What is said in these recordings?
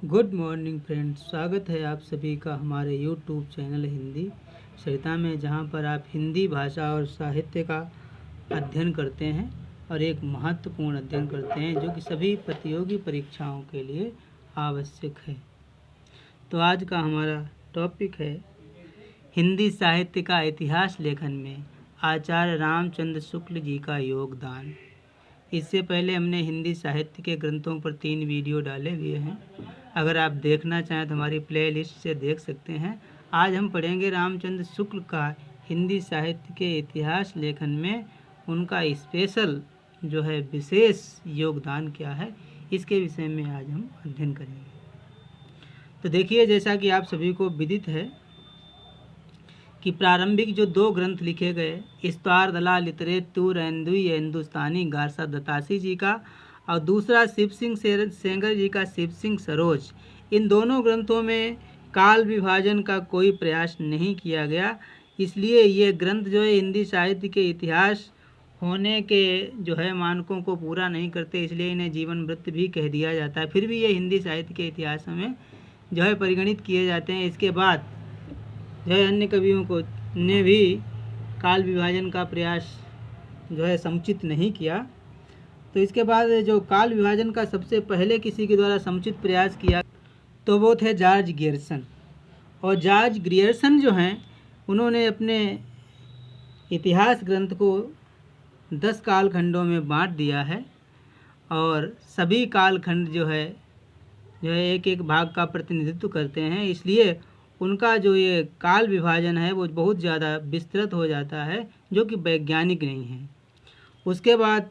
Good morning friends, स्वागत है आप सभी का हमारे यूट्यूब चैनल हिंदी सरिता में, जहां पर आप हिंदी भाषा और साहित्य का अध्ययन करते हैं और एक महत्वपूर्ण अध्ययन करते हैं जो कि सभी प्रतियोगी परीक्षाओं के लिए आवश्यक है। तो आज का हमारा टॉपिक है हिंदी साहित्य का इतिहास लेखन में आचार्य रामचंद्र शुक्ल जी का योगदान। इससे पहले हमने हिंदी साहित्य के ग्रंथों पर 3 वीडियो डाले हुए हैं। अगर आप देखना चाहें तो हमारी प्लेलिस्ट से देख सकते हैं। आज हम पढ़ेंगे रामचंद्र शुक्ल का हिंदी साहित्य के इतिहास लेखन में उनका स्पेशल जो है विशेष योगदान क्या है, इसके विषय में आज हम अध्ययन करेंगे। तो देखिए, जैसा कि आप सभी को विदित है कि प्रारंभिक जो 2 ग्रंथ लिखे गए, इस्तवार दला लिटरेतुर एंदुई हिंदुस्तानी गारसा दतासी जी का और दूसरा शिव सिंह सेंगर जी का शिव सिंह सरोज, इन दोनों ग्रंथों में काल विभाजन का कोई प्रयास नहीं किया गया। इसलिए ये ग्रंथ जो है हिंदी साहित्य के इतिहास होने के जो है मानकों को पूरा नहीं करते, इसलिए इन्हें जीवन वृत्त भी कह दिया जाता है। फिर भी ये हिंदी साहित्य के इतिहास में जो है परिगणित किए जाते हैं। इसके बाद जो है अन्य कवियों को ने भी काल विभाजन का प्रयास जो है समुचित नहीं किया। तो इसके बाद जो काल विभाजन का सबसे पहले किसी के द्वारा समुचित प्रयास किया तो वो थे जॉर्ज ग्रियर्सन। और जॉर्ज ग्रियर्सन जो हैं, उन्होंने अपने इतिहास ग्रंथ को 10 कालखंडों में बांट दिया है और सभी कालखंड जो है एक एक भाग का प्रतिनिधित्व करते हैं। इसलिए उनका जो ये काल विभाजन है वो बहुत ज़्यादा विस्तृत हो जाता है, जो कि वैज्ञानिक नहीं है। उसके बाद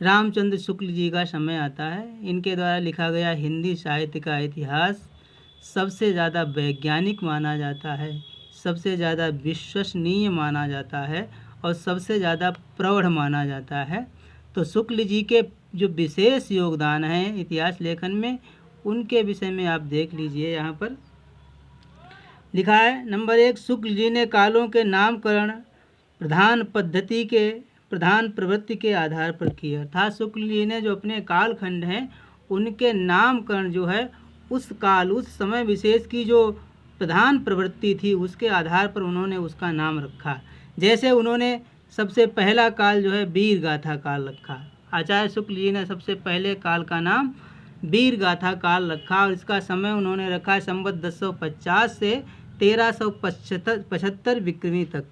रामचंद्र शुक्ल जी का समय आता है। इनके द्वारा लिखा गया हिंदी साहित्य का इतिहास सबसे ज़्यादा वैज्ञानिक माना जाता है, सबसे ज़्यादा विश्वसनीय माना जाता है और सबसे ज़्यादा प्रौढ़ माना जाता है। तो शुक्ल जी के जो विशेष योगदान हैं इतिहास लेखन में, उनके विषय में आप देख लीजिए। यहाँ पर लिखा है, नंबर 1, शुक्ल जी ने कालों के नामकरण प्रधान प्रवृत्ति के आधार पर किया। अर्थात शुक्ल जी ने जो अपने कालखंड हैं उनके नामकरण जो है उस समय विशेष की जो प्रधान प्रवृत्ति थी उसके आधार पर उन्होंने उसका नाम रखा। जैसे उन्होंने सबसे पहला काल जो है वीर गाथा काल रखा। आचार्य शुक्ल जी ने सबसे पहले काल का नाम वीर गाथा काल रखा और इसका समय उन्होंने रखा संवत 1050 से 1375 विक्रमी तक।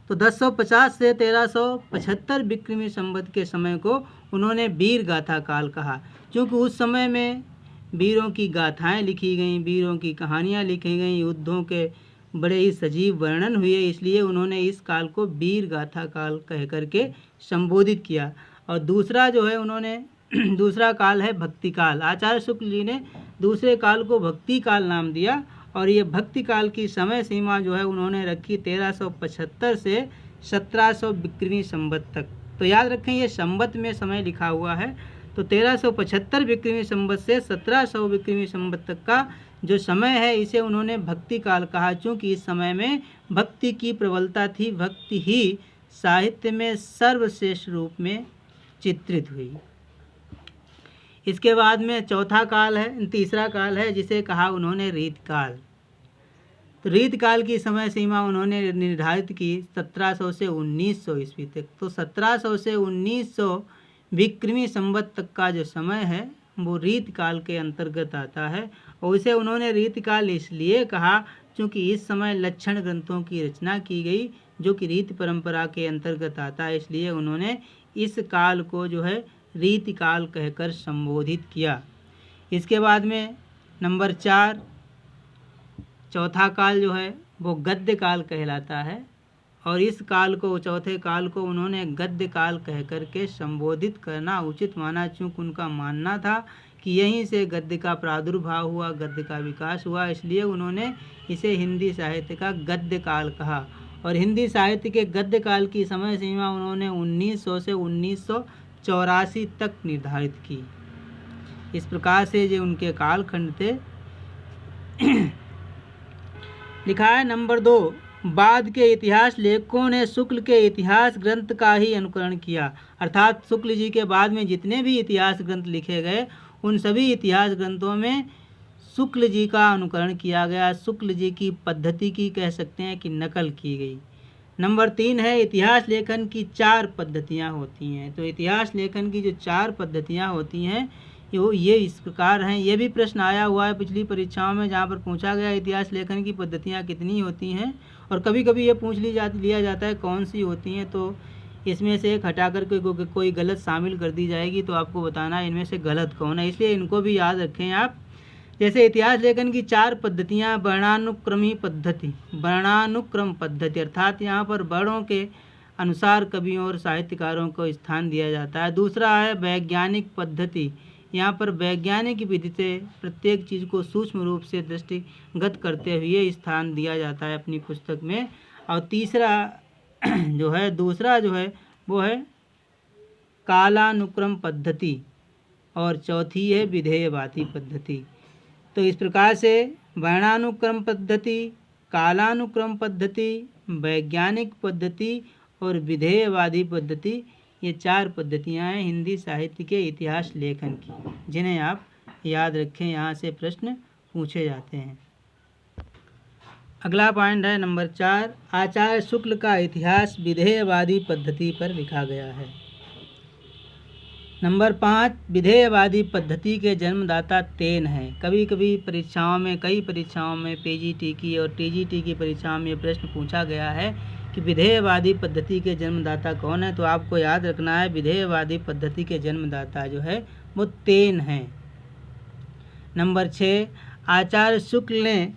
तो 1050 से 1375 विक्रमी संवत के समय को उन्होंने वीर गाथा काल कहा, क्योंकि उस समय में वीरों की गाथाएं लिखी गईं, वीरों की कहानियां लिखी गईं, युद्धों के बड़े ही सजीव वर्णन हुए, इसलिए उन्होंने इस काल को वीर गाथा काल कह करके संबोधित किया। और दूसरा जो है उन्होंने दूसरा काल है भक्ति काल। आचार्य शुक्ल जी ने दूसरे काल को भक्ति काल नाम दिया और ये भक्ति काल की समय सीमा जो है उन्होंने रखी 1375 से 1700 विक्रमी संवत तक। तो याद रखें, ये संवत में समय लिखा हुआ है। तो 1375 विक्रमी संवत से 1700 विक्रमी संवत तक का जो समय है इसे उन्होंने भक्ति काल कहा, क्योंकि इस समय में भक्ति की प्रबलता थी, भक्ति ही साहित्य में सर्वश्रेष्ठ रूप में चित्रित हुई। इसके बाद में तीसरा काल है जिसे कहा उन्होंने रीतकाल। तो रीतकाल की समय सीमा उन्होंने निर्धारित की 1700 से 1900 ईस्वी तक। तो 1700 से 1900 विक्रमी संवत तक का जो समय है वो रीतकाल के अंतर्गत आता है और इसे उन्होंने रीतकाल इसलिए कहा क्योंकि इस समय लक्षण ग्रंथों की रचना की गई जो कि रीत परंपरा के अंतर्गत आता है, इसलिए उन्होंने इस काल को जो है रीतिकाल कहकर संबोधित किया। इसके बाद में नंबर 4, चौथा काल जो है वो गद्य काल कहलाता है और इस काल को, चौथे काल को उन्होंने गद्य काल कहकर के संबोधित करना उचित माना, चूँकि उनका मानना था कि यहीं से गद्य का प्रादुर्भाव हुआ, गद्य का विकास हुआ, इसलिए उन्होंने इसे हिंदी साहित्य का गद्य काल कहा। और हिंदी साहित्य के गद्य काल की समय सीमा उन्होंने 1900 से 1984 तक निर्धारित की। इस प्रकार से जो उनके कालखंड थे। लिखा है नंबर 2, बाद के इतिहास लेखकों ने शुक्ल के इतिहास ग्रंथ का ही अनुकरण किया। अर्थात शुक्ल जी के बाद में जितने भी इतिहास ग्रंथ लिखे गए उन सभी इतिहास ग्रंथों में शुक्ल जी का अनुकरण किया गया, शुक्ल जी की पद्धति की कह सकते हैं कि नकल की गई। नंबर 3 है इतिहास लेखन की 4 पद्धतियाँ होती हैं। तो इतिहास लेखन की जो 4 पद्धतियाँ होती हैं ये इस प्रकार हैं। ये भी प्रश्न आया हुआ है पिछली परीक्षाओं में, जहाँ पर पूछा गया इतिहास लेखन की पद्धतियाँ कितनी होती हैं, और कभी कभी ये पूछ लिया जाता है कौन सी होती हैं। तो इसमें से एक हटा कर कोई गलत शामिल कर दी जाएगी, तो आपको बताना है इनमें से गलत कौन है, इसलिए इनको भी याद रखें आप। जैसे इतिहास लेखन की 4 पद्धतियाँ, वर्णानुक्रमी पद्धति, वर्णानुक्रम पद्धति अर्थात यहाँ पर वर्णों के अनुसार कवियों और साहित्यकारों को स्थान दिया जाता है। दूसरा है वैज्ञानिक पद्धति, यहाँ पर वैज्ञानिक विधि से प्रत्येक चीज़ को सूक्ष्म रूप से दृष्टिगत करते हुए स्थान दिया जाता है अपनी पुस्तक में। और तीसरा दूसरा वो है कालानुक्रम पद्धति, और चौथी है विधेयवादी पद्धति। तो इस प्रकार से वर्णानुक्रम पद्धति, कालानुक्रम पद्धति, वैज्ञानिक पद्धति और विधेयवादी पद्धति, ये 4 पद्धतियाँ हैं हिंदी साहित्य के इतिहास लेखन की, जिन्हें आप याद रखें, यहाँ से प्रश्न पूछे जाते हैं। अगला पॉइंट है नंबर 4, आचार्य शुक्ल का इतिहास विधेयवादी पद्धति पर लिखा गया है। नंबर 5, विधेयवादी पद्धति के जन्मदाता तेन हैं। कई परीक्षाओं में पीजीटी की और टीजीटी की परीक्षाओं में प्रश्न पूछा गया है कि विधेयवादी पद्धति के जन्मदाता कौन है। तो आपको याद रखना है विधेयवादी पद्धति के जन्मदाता जो है वो तेन हैं। नंबर 6, आचार्य शुक्ल ने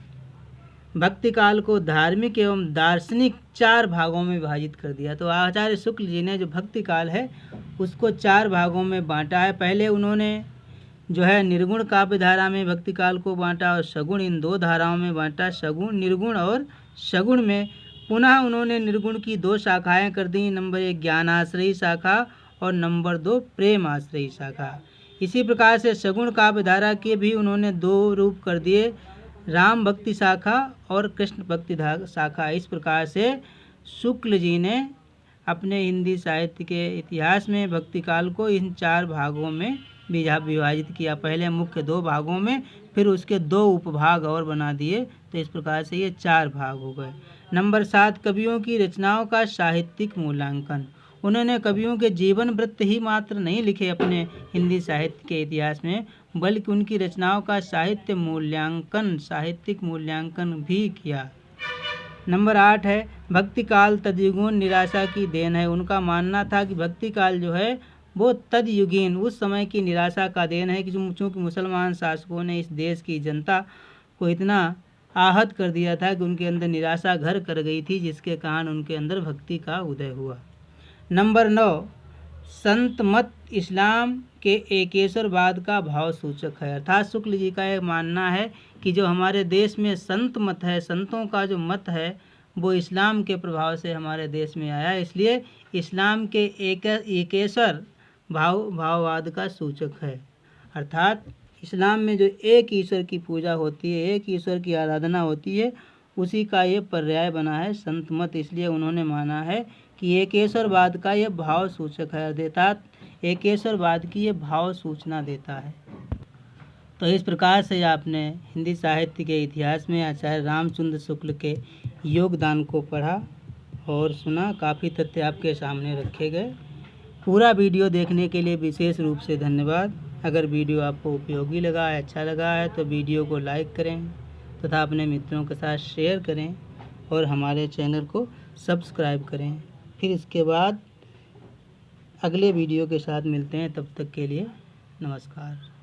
भक्ति काल को धार्मिक एवं दार्शनिक 4 भागों में विभाजित कर दिया। तो आचार्य शुक्ल जी ने जो भक्ति काल है उसको 4 भागों में बांटा है। पहले उन्होंने निर्गुण काव्य धारा में भक्ति काल को बांटा और सगुण, इन 2 धाराओं में बांटा, सगुण, निर्गुण और सगुण में पुनः उन्होंने निर्गुण की 2 शाखाएं कर दी, नंबर 1 ज्ञानाश्रयी शाखा और नंबर 2 प्रेम आश्रयी शाखा। इसी प्रकार से सगुण काव्य धारा के भी उन्होंने 2 रूप कर दिए, राम भक्ति शाखा और कृष्ण भक्ति शाखा। इस प्रकार से शुक्ल जी ने अपने हिंदी साहित्य के इतिहास में भक्ति काल को इन 4 भागों में विभाजित किया। पहले मुख्य 2 भागों में, फिर उसके 2 उपभाग और बना दिए। तो इस प्रकार से ये 4 भाग हो गए। नंबर 7, कवियों की रचनाओं का साहित्यिक मूल्यांकन। उन्होंने कवियों के जीवन वृत्त ही मात्र नहीं लिखे अपने हिंदी साहित्य के इतिहास में, बल्कि उनकी रचनाओं का साहित्यिक मूल्यांकन भी किया। नंबर 8 है भक्ति काल तदयुगीन निराशा की देन है। उनका मानना था कि भक्ति काल जो है वो तदयुगीन, उस समय की निराशा का देन है कि चूँकि मुसलमान शासकों ने इस देश की जनता को इतना आहत कर दिया था कि उनके अंदर निराशा घर कर गई थी, जिसके कारण उनके अंदर भक्ति का उदय हुआ। नंबर 9, संत मत इस्लाम के एकेश्वरवाद का भाव सूचक है। अर्थात शुक्ल जी का यह मानना है कि जो हमारे देश में संत मत है, संतों का जो मत है वो इस्लाम के प्रभाव से हमारे देश में आया, इसलिए इस्लाम के एकेश्वर भाववाद का सूचक है। अर्थात इस्लाम में जो एक ईश्वर की पूजा होती है, एक ईश्वर की आराधना होती है, उसी का ये पर्याय बना है संत मत। इसलिए उन्होंने माना है कि एकेश्वरवाद का ये भाव सूचक है, अर्थात एकेश्वरवाद की ये भाव सूचना देता है। तो इस प्रकार से आपने हिंदी साहित्य के इतिहास में आचार्य रामचंद्र शुक्ल के योगदान को पढ़ा और सुना। काफ़ी तथ्य आपके सामने रखे गए। पूरा वीडियो देखने के लिए विशेष रूप से धन्यवाद। अगर वीडियो आपको उपयोगी लगा है, अच्छा लगा है, तो वीडियो को लाइक करें तथा अपने मित्रों के साथ शेयर करें और हमारे चैनल को सब्सक्राइब करें। फिर इसके बाद अगले वीडियो के साथ मिलते हैं, तब तक के लिए नमस्कार।